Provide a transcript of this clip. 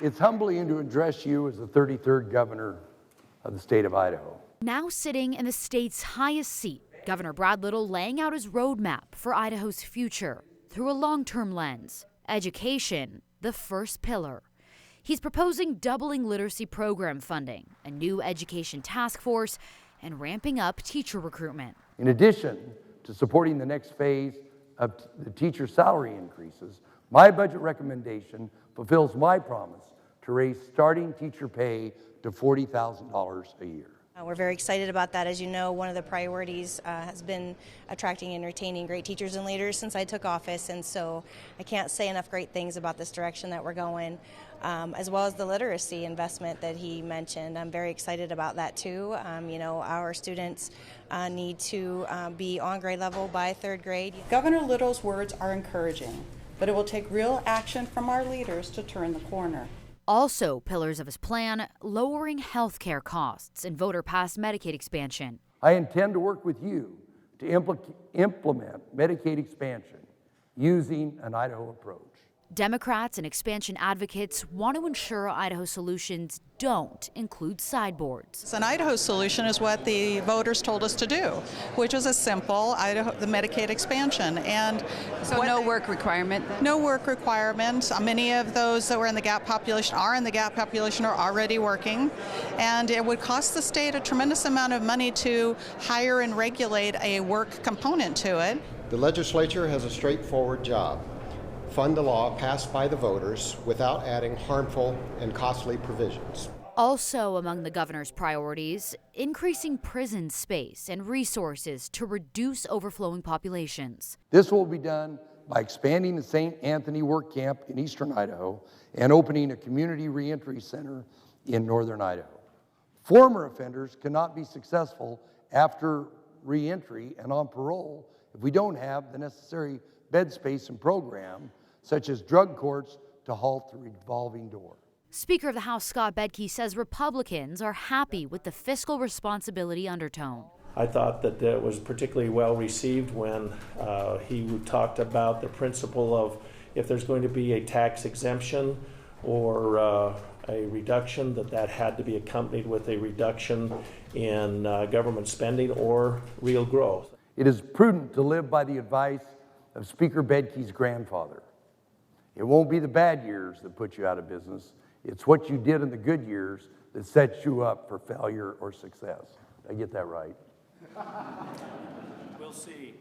It's humbling to address you as the 33rd governor of the state of Idaho. Now sitting in the state's highest seat, Governor Brad Little laying out his roadmap for Idaho's future through a long-term lens. Education, the first pillar. He's proposing doubling literacy program funding, a new education task force, and ramping up teacher recruitment. In addition to supporting the next phase of the teacher salary increases, my budget recommendation fulfills my promise to raise starting teacher pay to $40,000 a year. We're very excited about that. As you know, one of the priorities has been attracting and retaining great teachers and leaders since I took office, and so I can't say enough great things about this direction that we're going, as well as the literacy investment that he mentioned. I'm very excited about that too. You know, our students need to be on grade level by third grade. Governor Little's words are encouraging, but it will take real action from our leaders to turn the corner. Also, pillars of his plan, lowering health care costs and voter-passed Medicaid expansion. I intend to work with you to implement Medicaid expansion using an Idaho approach. Democrats and expansion advocates want to ensure Idaho solutions don't include sideboards. An Idaho solution is what the voters told us to do, which was a simple the Medicaid expansion. And so no work requirement? No work requirement. Many of those that were in the gap population are already working. And it would cost the state a tremendous amount of money to hire and regulate a work component to it. The legislature has a straightforward job. Fund a law passed by the voters without adding harmful and costly provisions. Also among the governor's priorities, increasing prison space and resources to reduce overflowing populations. This will be done by expanding the St. Anthony Work Camp in eastern Idaho and opening a community reentry center in northern Idaho. Former offenders cannot be successful after reentry and on parole if we don't have the necessary bed space and program, such as drug courts, to halt the revolving door. Speaker of the House Scott Bedke says Republicans are happy with the fiscal responsibility undertone. I thought that it was particularly well received when he talked about the principle of if there's going to be a tax exemption or a reduction, that had to be accompanied with a reduction in government spending or real growth. It is prudent to live by the advice of Speaker Bedke's grandfather. It won't be the bad years that put you out of business. It's what you did in the good years that sets you up for failure or success. Did I get that right? We'll see.